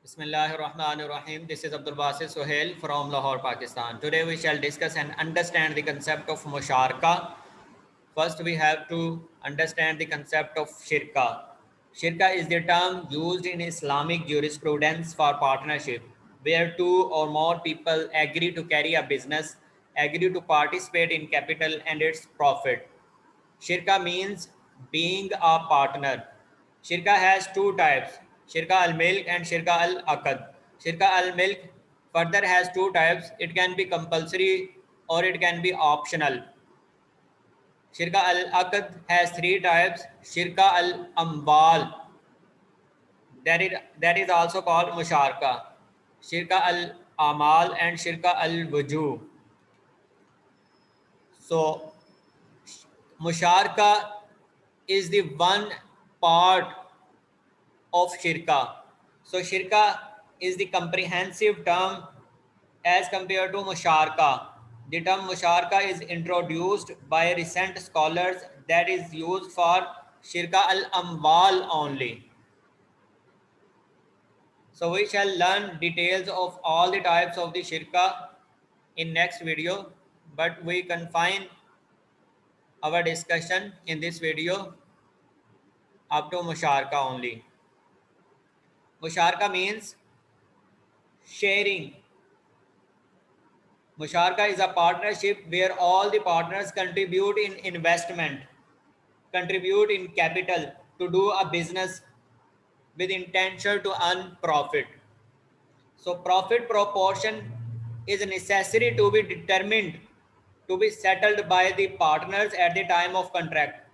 Bismillahirrahmanirrahim. This is Abdul Basit Sohail from Lahore, Pakistan. Today we shall discuss and understand the concept of musharaka. First, we have to understand the concept of shirka. Shirka is the term used in Islamic jurisprudence for partnership, where two or more people agree to carry a business, agree to participate in capital and its profit. Shirka means being a partner. Shirka has two types, Shirka al-Milk and Shirka al-Aqd. Shirka al-Milk further has two types. It can be compulsory or it can be optional. Shirka al-Aqd has three types. Shirka al-Amwal, that is also called Musharka. Shirka al-Amal and Shirka al-Wujuh. So Musharka is the one part of shirka. So shirka is the comprehensive term as compared to musharka. The term musharka is introduced by recent scholars that is used for shirka al-amwal only. So we shall learn details of all the types of the shirka in next video, but we confine our discussion in this video up to musharka only. Musharka means sharing. Musharka is a partnership where all the partners contribute in investment, contribute in capital to do a business with intention to earn profit. So profit proportion is necessary to be determined, to be settled by the partners at the time of contract.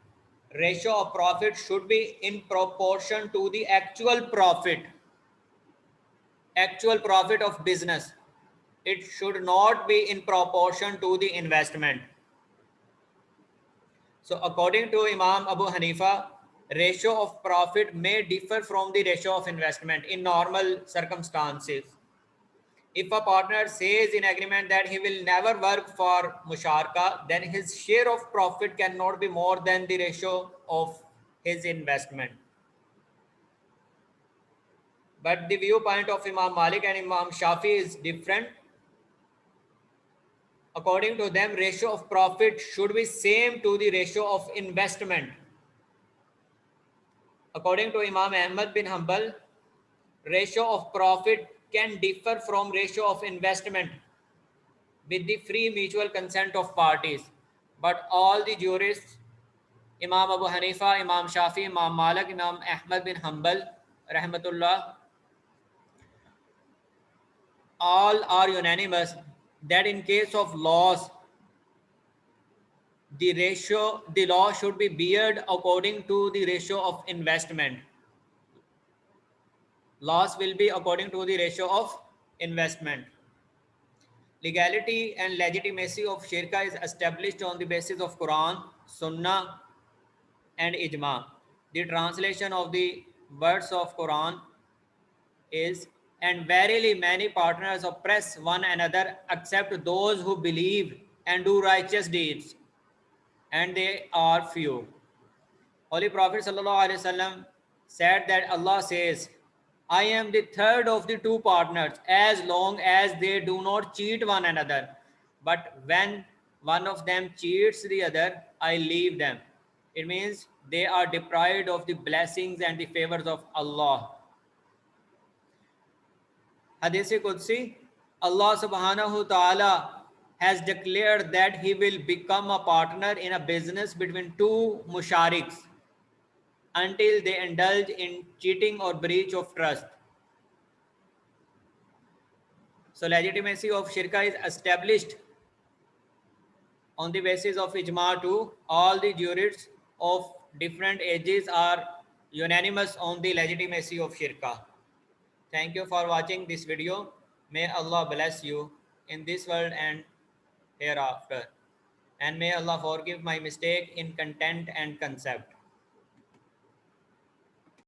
Ratio of profit should be in proportion to the actual profit of business. It should not be in proportion to the investment. So according to Imam Abu Hanifa, ratio of profit may differ from the ratio of investment in normal circumstances. If a partner says in agreement that he will never work for musharka, then his share of profit cannot be more than the ratio of his investment. But the viewpoint of Imam Malik and Imam Shafi is different. According to them, ratio of profit should be same to the ratio of investment. According to Imam Ahmad bin Hanbal, ratio of profit can differ from ratio of investment with the free mutual consent of parties. But all the jurists, Imam Abu Hanifa, Imam Shafi, Imam Malik, Imam Ahmad bin Hanbal, rahmatullah, all are unanimous that in case of loss, the law should be beared according to the ratio of investment. Loss will be according to the ratio of investment. Legality and legitimacy of shirka is established on the basis of Quran, Sunnah, and Ijma. The translation of the words of Quran is, and verily many partners oppress one another except those who believe and do righteous deeds, and they are few. Holy Prophet ﷺ said that Allah says, I am the third of the two partners as long as they do not cheat one another. But when one of them cheats the other, I leave them. It means they are deprived of the blessings and the favors of Allah. Hadith Qudsi, Allah subhanahu wa ta'ala has declared that he will become a partner in a business between two mushariks until they indulge in cheating or breach of trust. So legitimacy of shirka is established on the basis of ijma too. All the jurists of different ages are unanimous on the legitimacy of shirka. Thank you for watching this video. May Allah bless you in this world and hereafter. And may Allah forgive my mistake in content and concept.